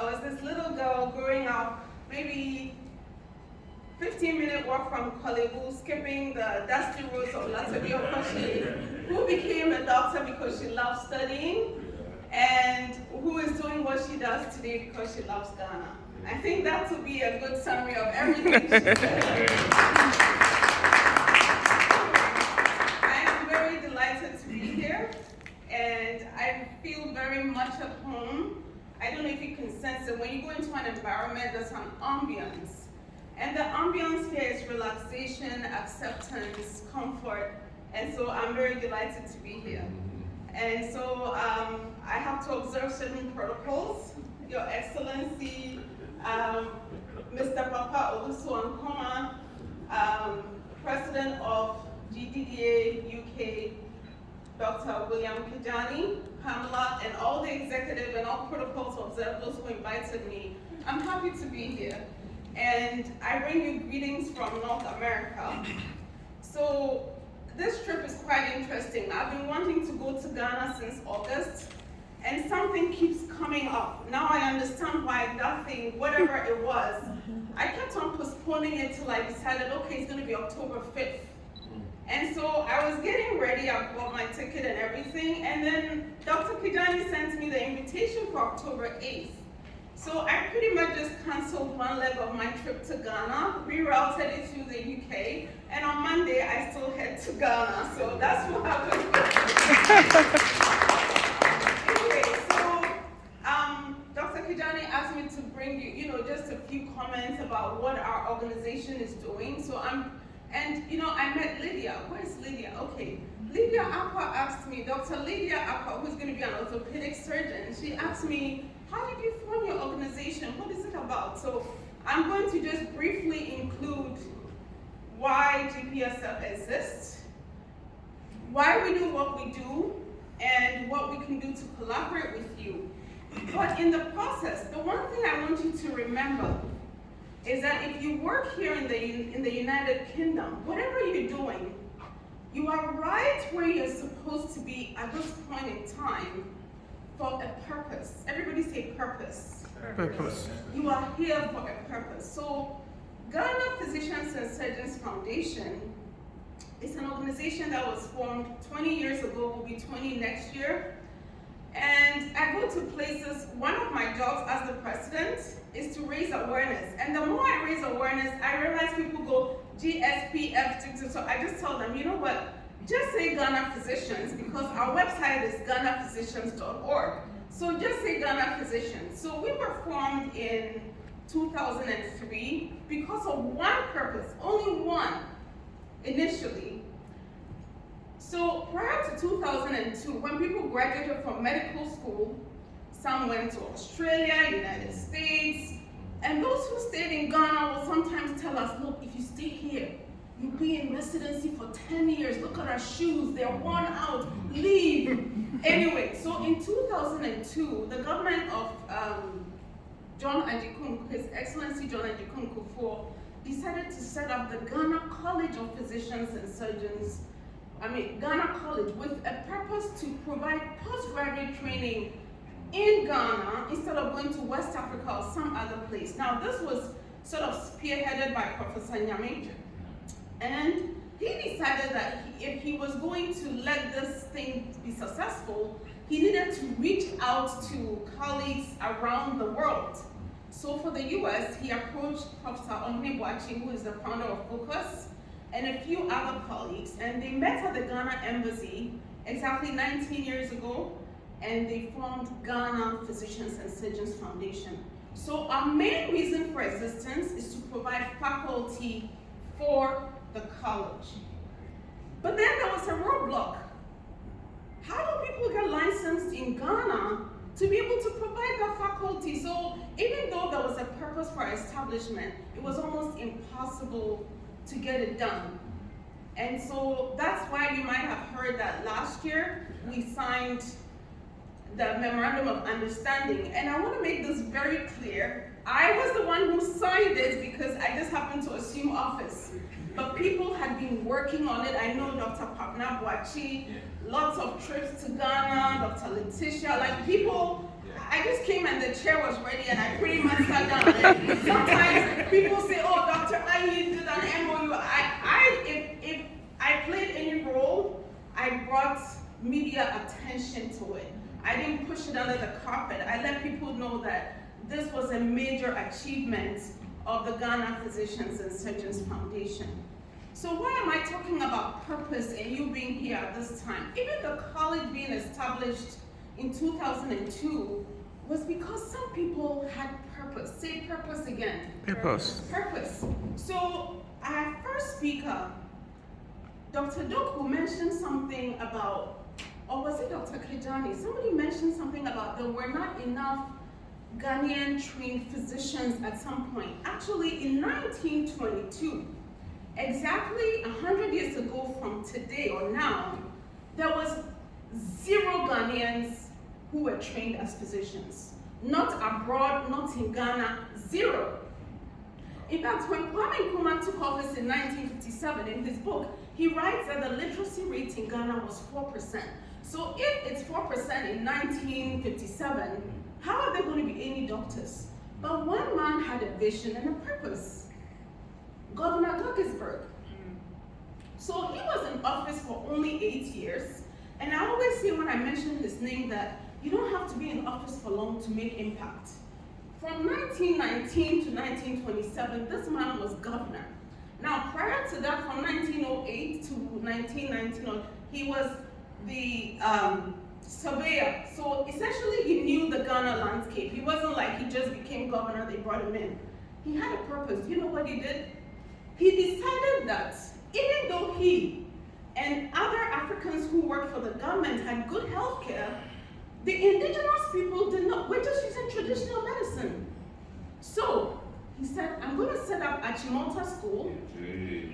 I was this little girl growing up, maybe 15-minute walk from Kolebu, skipping the dusty roads of Latibia, who became a doctor because she loved studying, and who is doing what she does today because she loves Ghana. I think that would be a good summary of everything she said. I am very delighted to be here, and I feel very much at home. I don't know if you can sense it. When you go into an environment, there's an ambience. And the ambience here is relaxation, acceptance, comfort. And so I'm very delighted to be here. And so I have to observe certain protocols. Your Excellency, Mr. Papa Oluso Ankoma, President of GDDA-UK, Dr. William Kedjani, Pamela, and all the executive and all protocols observed, those who invited me. I'm happy to be here. And I bring you greetings from North America. So this trip is quite interesting. I've been wanting to go to Ghana since August, and something keeps coming up. Now I understand why that thing, whatever it was, I kept on postponing it till I decided, okay, it's gonna be October 5th. And so I was getting ready, I bought my ticket and everything, and then Dr. Kedjani sent me the invitation for October 8th. So I pretty much just canceled one leg of my trip to Ghana, rerouted it to the UK, and on Monday I still head to Ghana. So that's what happened. Anyway, so Dr. Kedjani asked me to bring you, just a few comments about what our organization is doing. So I met Lydia. Where is Lydia? Okay. Lydia Akwa asked me, Dr. Lydia Akwa, who's going to be an orthopedic surgeon, she asked me, how did you form your organization? What is it about? So I'm going to just briefly include why GPSF exists, why we do what we do, and what we can do to collaborate with you. But in the process, the one thing I want you to remember is that if you work here in the United Kingdom, whatever you're doing, you are right where you're supposed to be at this point in time for a purpose. Everybody say purpose. Purpose. You are here for a purpose. So Ghana Physicians and Surgeons Foundation is an organization that was formed 20 years ago, will be 20 next year. And I go to places, one of my jobs as the president is to raise awareness. And the more I raise awareness, I realize people go GSPF, so I just tell them, you know what, just say Ghana Physicians, because our website is ghanaphysicians.org. So just say Ghana Physicians. So we were formed in 2003 because of one purpose, only one, initially. So prior to 2002, when people graduated from medical school, some went to Australia, United States, and those who stayed in Ghana will sometimes tell us, look, if you stay here, you'll be in residency for 10 years. Look at our shoes, they're worn out, leave. Anyway, so in 2002, the government of John Ajikun, His Excellency John Ajikun Kufuor, decided to set up the Ghana College of Physicians and Surgeons, Ghana College, with a purpose to provide postgraduate training in Ghana instead of going to West Africa or some other place. Now, this was sort of spearheaded by Professor Nyame, and he decided that if he was going to let this thing be successful, he needed to reach out to colleagues around the world. So for the US, he approached Professor Onyebuachi, who is the founder of Focus, and a few other colleagues, and they met at the Ghana Embassy exactly 19 years ago, and they formed Ghana Physicians and Surgeons Foundation. So our main reason for existence is to provide faculty for the college. But then there was a roadblock. How do people get licensed in Ghana to be able to provide that faculty? So even though there was a purpose for our establishment, it was almost impossible to get it done. And so that's why you might have heard that last year we signed the Memorandum of Understanding. And I want to make this very clear. I was the one who signed it because I just happened to assume office. But people had been working on it. I know Dr. Papna Boachi, lots of trips to Ghana, Dr. Letitia, like people, I just came and the chair was ready and I pretty much sat down. And sometimes people say, oh, Dr. Ayi did an MOU. If I played any role, I brought media attention to it. I didn't push it under the carpet. I let people know that this was a major achievement of the Ghana Physicians and Surgeons Foundation. So why am I talking about purpose and you being here at this time? Even the college being established in 2002 was because some people had purpose. Say purpose again. Purpose. Purpose. So our first speaker, Dr. Doku, mentioned something about, or was it Dr. Kedjani? Somebody mentioned something about there were not enough Ghanaian trained physicians at some point. Actually, in 1922, exactly 100 years ago from today or now, there was 0 Ghanaians who were trained as physicians. Not abroad, not in Ghana, 0. In fact, when Kwame Nkrumah took office in 1957, in his book, he writes that the literacy rate in Ghana was 4%. So if it's 4% in 1957, how are there going to be any doctors? But one man had a vision and a purpose. Governor Guggisberg. So he was in office for only 8 years. And I always say when I mention his name that you don't have to be in office for long to make impact. From 1919 to 1927, this man was governor. Now, prior to that, from 1908 to 1919, he was the surveyor. So essentially, he knew the Ghana landscape. He wasn't like he just became governor, they brought him in. He had a purpose. You know what he did? He decided that even though he and other Africans who worked for the government had good health care, the indigenous people did not. We're just using traditional medicine. So he said, I'm going to set up Achimota School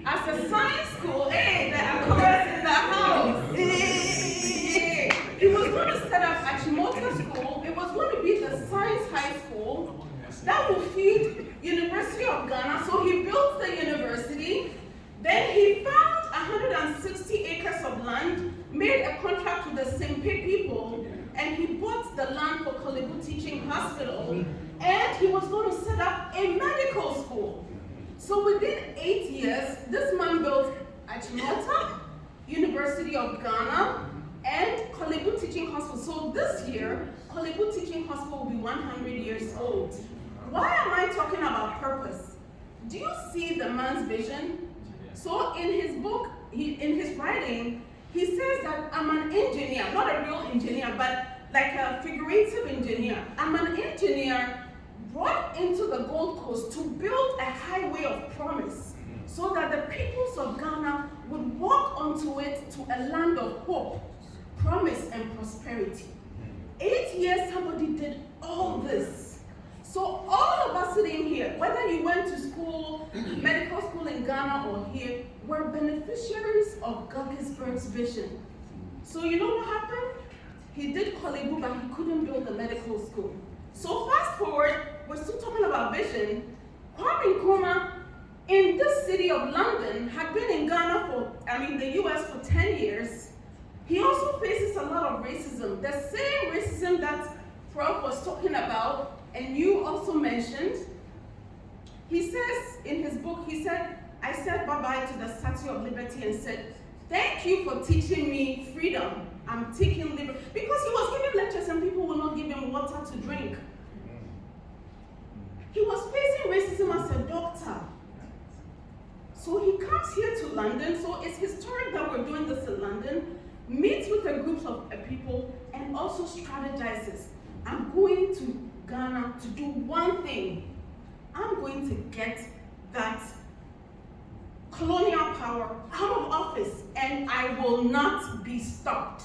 as a science school. Hey, there are colors in the house. Hey. He was going to set up Achimota School. It was going to be the science high school that will feed University of Ghana. So he built the university. Then he found 160 acres of land, made a contract with the Sempe people, and he bought the land for Kolebu Teaching Hospital, and he was going to set up a medical school. So within 8 years, this man built Achimota, University of Ghana, and Kolebu Teaching Hospital. So this year, Kolebu Teaching Hospital will be 100 years old. Why am I talking about purpose? Do you see the man's vision? So in his book, in his writing, he says that I'm an engineer, not a real engineer, but like a figurative engineer. I'm an engineer brought into the Gold Coast to build a highway of promise so that the peoples of Ghana would walk onto it to a land of hope, promise, and prosperity. 8 years, somebody did all this. So all of us sitting here, whether you went to school, medical school in Ghana or here, were beneficiaries of Guggisberg's vision. So you know what happened? He did Kolebu, but he couldn't build a medical school. So fast forward, we're still talking about vision. Kwame Nkrumah, in this city of London, had been in Ghana the US for 10 years. He also faces a lot of racism. The same racism that Prof was talking about, and you also mentioned. He says in his book, he said, I said bye-bye to the Statue of Liberty and said, thank you for teaching me freedom. I'm taking liberty. Because he was giving lectures and people will not give him water to drink. He was facing racism as a doctor. So he comes here to London, so it's historic that we're doing this in London, meets with a group of people and also strategizes. I'm going to Ghana to do one thing. I'm going to get that colonial power out of office and I will not be stopped.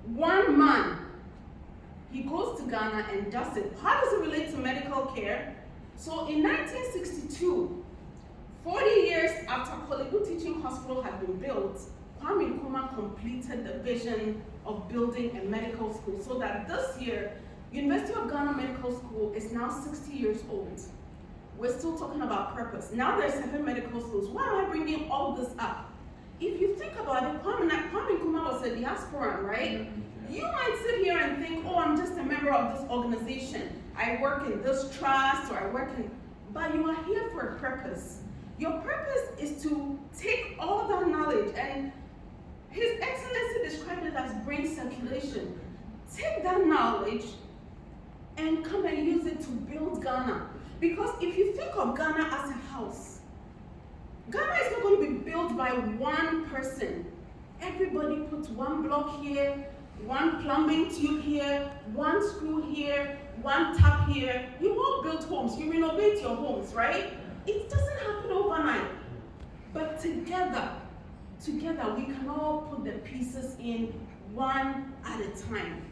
One man, he goes to Ghana and does it. How does it relate to medical care? So in 1962, 40 years after Kolebu Teaching Hospital had been built, Kwame Nkrumah completed the vision of building a medical school so that this year, University of Ghana Medical School is now 60 years old. We're still talking about purpose. Now there's 7 medical schools. Why am I bringing all this up? if you think about it, Kwame Nkrumah was a diasporan, right? You might sit here and think, oh, I'm just a member of this organization. I work in this trust, or I work in, but you are here for a purpose. Your purpose is to take all that knowledge, and His Excellency described it as brain circulation. Take that knowledge and come and use it to build Ghana. Because if you think of Ghana as a house, Ghana is not going to be built by one person. Everybody puts one block here, one plumbing tube here, one screw here, one tap here. You all build homes, you renovate your homes, right? It doesn't happen overnight. But together we can all put the pieces in one at a time.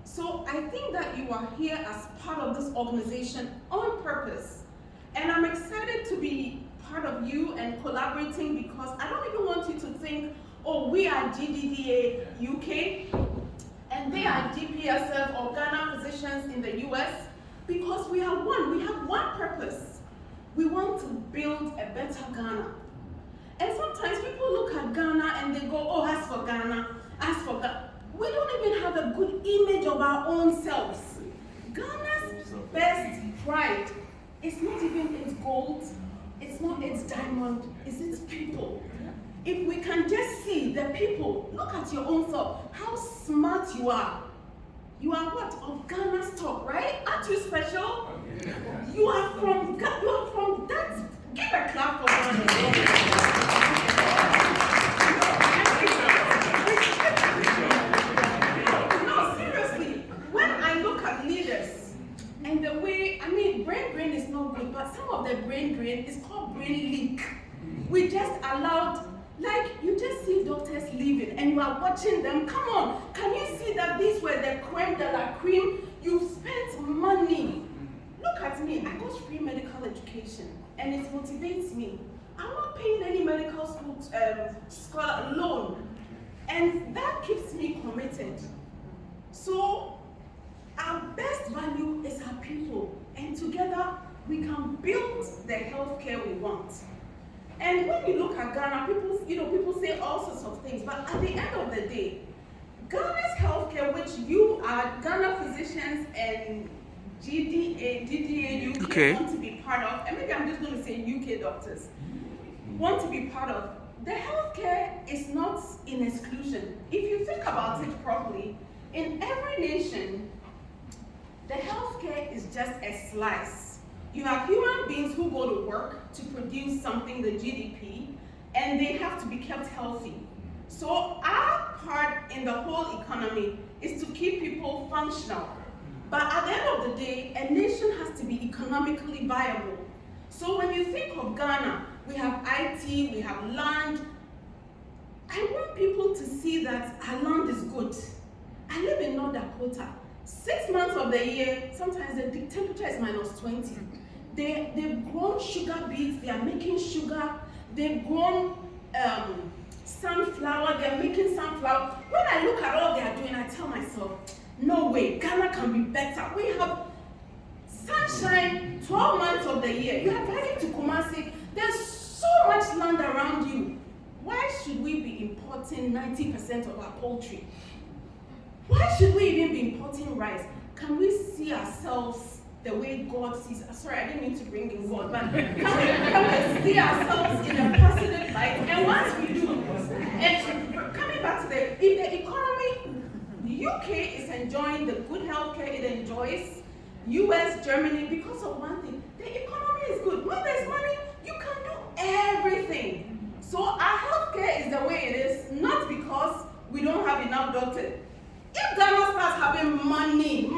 So I think that you are here as part of this organization on purpose. And I'm excited to be part of you and collaborating, because I don't even want you to think, oh, we are GDDA-UK and they are GPSF or Ghana physicians in the US, because we are one. We have one purpose. We want to build a better Ghana. And sometimes people look at Ghana and they go, oh, as for Ghana, as for Ghana. We don't even have a good image of our own selves. Ghana's best pride is not even its gold, it's not its diamond, it's its people. If we can just see the people, look at your own self, how smart you are. You are what? Of Ghana's top, right? Aren't you special? You are from that. Give a clap for Ghana. No, seriously. When I look at leaders and the way, brain drain is not good, but some of the brain drain is called brain leak. We just allowed, like, you just see doctors leaving and you are watching them. Come on, can you see that these were the creme de la creme? You've spent money. Look at me, I got free medical education and it motivates me. I'm not paying any medical school scholar loan, and that keeps me committed. So our best value is our people, and together we can build the healthcare we want. And when you look at Ghana, people say all sorts of things, but at the end of the day, Ghana's healthcare, which you are Ghana physicians and GDDA-UK want to be part of, and maybe I'm just going to say UK doctors, want to be part of, the healthcare is not in exclusion. If you think about it properly, in every nation, the healthcare is just a slice. You have human beings who go to work to produce something, the GDP, and they have to be kept healthy. So our part in the whole economy is to keep people functional. But at the end of the day, a nation has to be economically viable. So when you think of Ghana, we have IT, we have land. I want people to see that our land is good. I live in North Dakota. 6 months of the year, sometimes the temperature is -20. They've grown sugar beets, they are making sugar. They've grown sunflower, they're making sunflower. When I look at all they are doing, I tell myself, no way, Ghana can be better. We have sunshine 12 months of the year. You are driving to Kumasi, there's so much land around you. Why should we be importing 90% of our poultry? Why should we even be importing rice? Can we see ourselves the way God sees us? Sorry, I didn't mean to bring in God, but can we see ourselves in a positive light? And once we do, and coming back to if the economy, the UK is enjoying the good healthcare it enjoys, US, Germany, because of one thing, the economy is good. When there's money, you can do everything. So our healthcare is the way it is, not because we don't have enough doctors. If Ghana starts having money,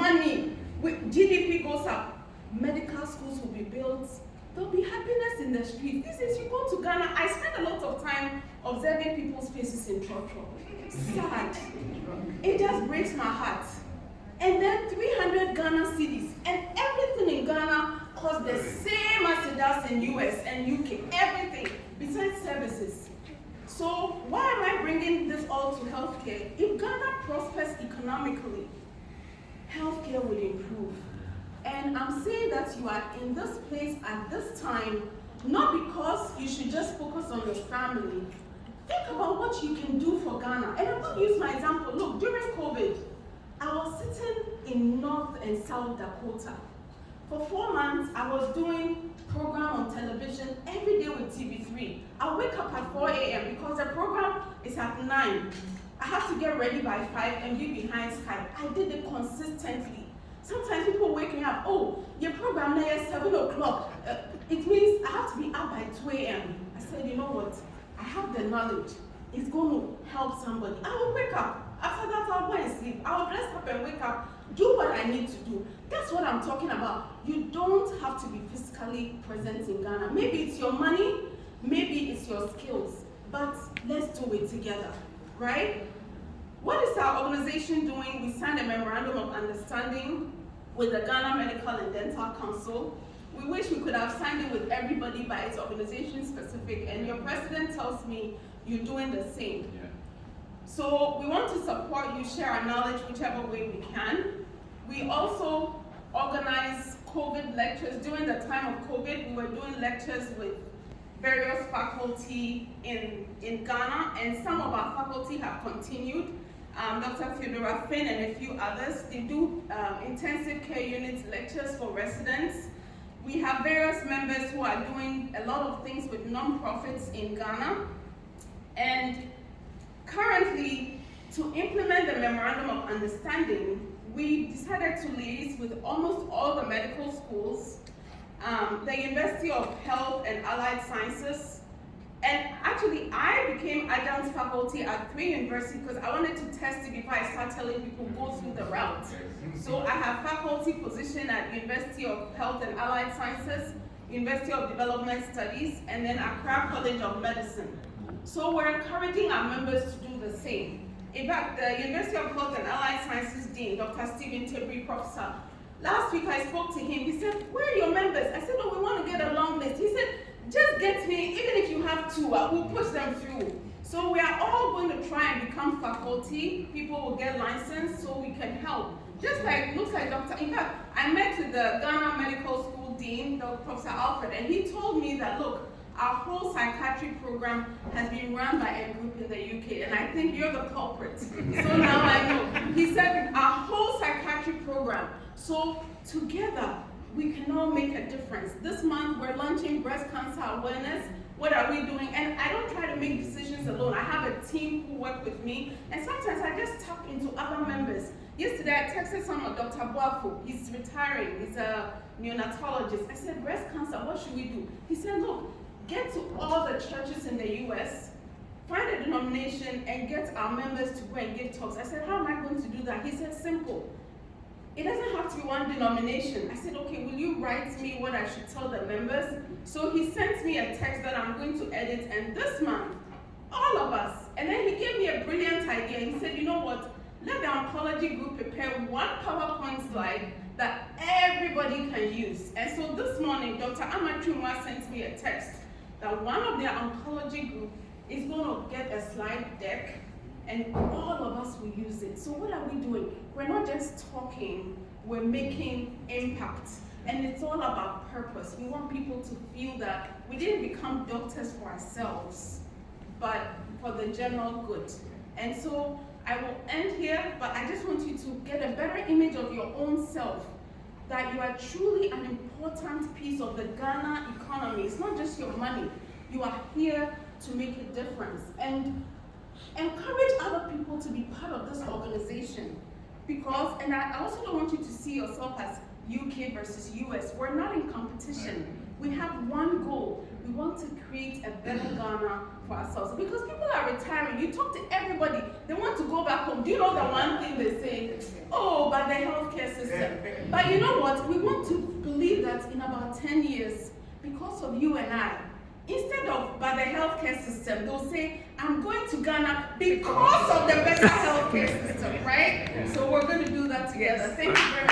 with GDP goes up, medical schools will be built, there'll be happiness in the streets. This is, you go to Ghana, I spend a lot of time observing people's faces in Trotro. Sad. It just breaks my heart. And then 300 Ghana cedis, and everything in Ghana costs the same as it does in US and UK, everything, besides services. So why am I bringing this all to healthcare? If Ghana prospers economically, healthcare will improve. And I'm saying that you are in this place at this time, not because you should just focus on your family. think about what you can do for Ghana. And I'm going to use my example. Look, during COVID, I was sitting in North and South Dakota. For 4 months, I was doing program on television every day with TV3. I wake up at 4 a.m. because the program is at 9. I have to get ready by 5 and be behind Skype. I did it consistently. Sometimes people wake me up, oh, your program now is 7 o'clock. It means I have to be up by 2 a.m. I said, you know what? I have the knowledge. It's going to help somebody. I will wake up. After that, I'll go and sleep. I'll dress up and wake up, do what I need to do. That's what I'm talking about. You don't have to be physically present in Ghana. Maybe it's your money, maybe it's your skills, but let's do it together, right? What is our organization doing? We signed a memorandum of understanding with the Ghana Medical and Dental Council. We wish we could have signed it with everybody, but it's organization specific, and your president tells me you're doing the same. Yeah. So we want to support you, share our knowledge whichever way we can. We also organize COVID lectures. During the time of COVID, we were doing lectures with various faculty in Ghana, and some of our faculty have continued. Dr. Theodora Finn and a few others, they do intensive care unit lectures for residents. We have various members who are doing a lot of things with non-profits in Ghana. And currently, to implement the Memorandum of Understanding, we decided to liaise with almost all the medical schools, the University of Health and Allied Sciences, and actually I became adjunct faculty at 3 universities because I wanted to test it before I start telling people go through the route. So I have faculty position at University of Health and Allied Sciences, University of Development Studies, and then Accra College of Medicine. So we're encouraging our members to do the same. In fact, the University of Health and Allied Sciences Dean, Dr. Stephen Tebri, Professor, last week I spoke to him. He said, where are your members? I said, no, we want to get a long list. He said, just get me, even if you have 2, we'll push them through. So we are all going to try and become faculty. People will get licensed so we can help. Just like, looks like Dr. In fact, I met with the Ghana Medical School Dean, Dr. Professor Alfred, and he told me that, look, our whole psychiatry program has been run by a group in the UK, and I think you're the culprit. So now I know. He said our whole psychiatry program. So together, we can all make a difference. This month, we're launching breast cancer awareness. What are we doing? And I don't try to make decisions alone. I have a team who work with me, and sometimes I just tap into other members. Yesterday, I texted someone, Dr. Boafo. He's retiring. He's a neonatologist. I said, breast cancer, what should we do? He said, look, get to all the churches in the US, find a denomination, and get our members to go and give talks. I said, how am I going to do that? He said, simple. It doesn't have to be one denomination. I said, okay, will you write me what I should tell the members? So he sent me a text that I'm going to edit, and this month, all of us, and then he gave me a brilliant idea. He said, you know what? Let the oncology group prepare one PowerPoint slide that everybody can use. And so this morning, Dr. Amachuma sent me a text that one of their oncology group is going to get a slide deck, and all of us will use it. So what are we doing? We're not just talking, we're making impact. And it's all about purpose. We want people to feel that we didn't become doctors for ourselves, but for the general good. And so I will end here, but I just want you to get a better image of your own self, that you are truly an important piece of the Ghana economy. It's not just your money. You are here to make a difference. And encourage other people to be part of this organization. Because, and I also don't want you to see yourself as UK versus US. We're not in competition. We have one goal. We want to create a better Ghana for ourselves. Because people are retiring. You talk to everybody. They want to go back home. Do you know the one thing they say? Oh, but the healthcare system. But you know what? We want to believe that in about 10 years, because of you and I, instead of by the healthcare system, they'll say, I'm going to Ghana because of the better healthcare system, right? So we're going to do that together. Thank you very much.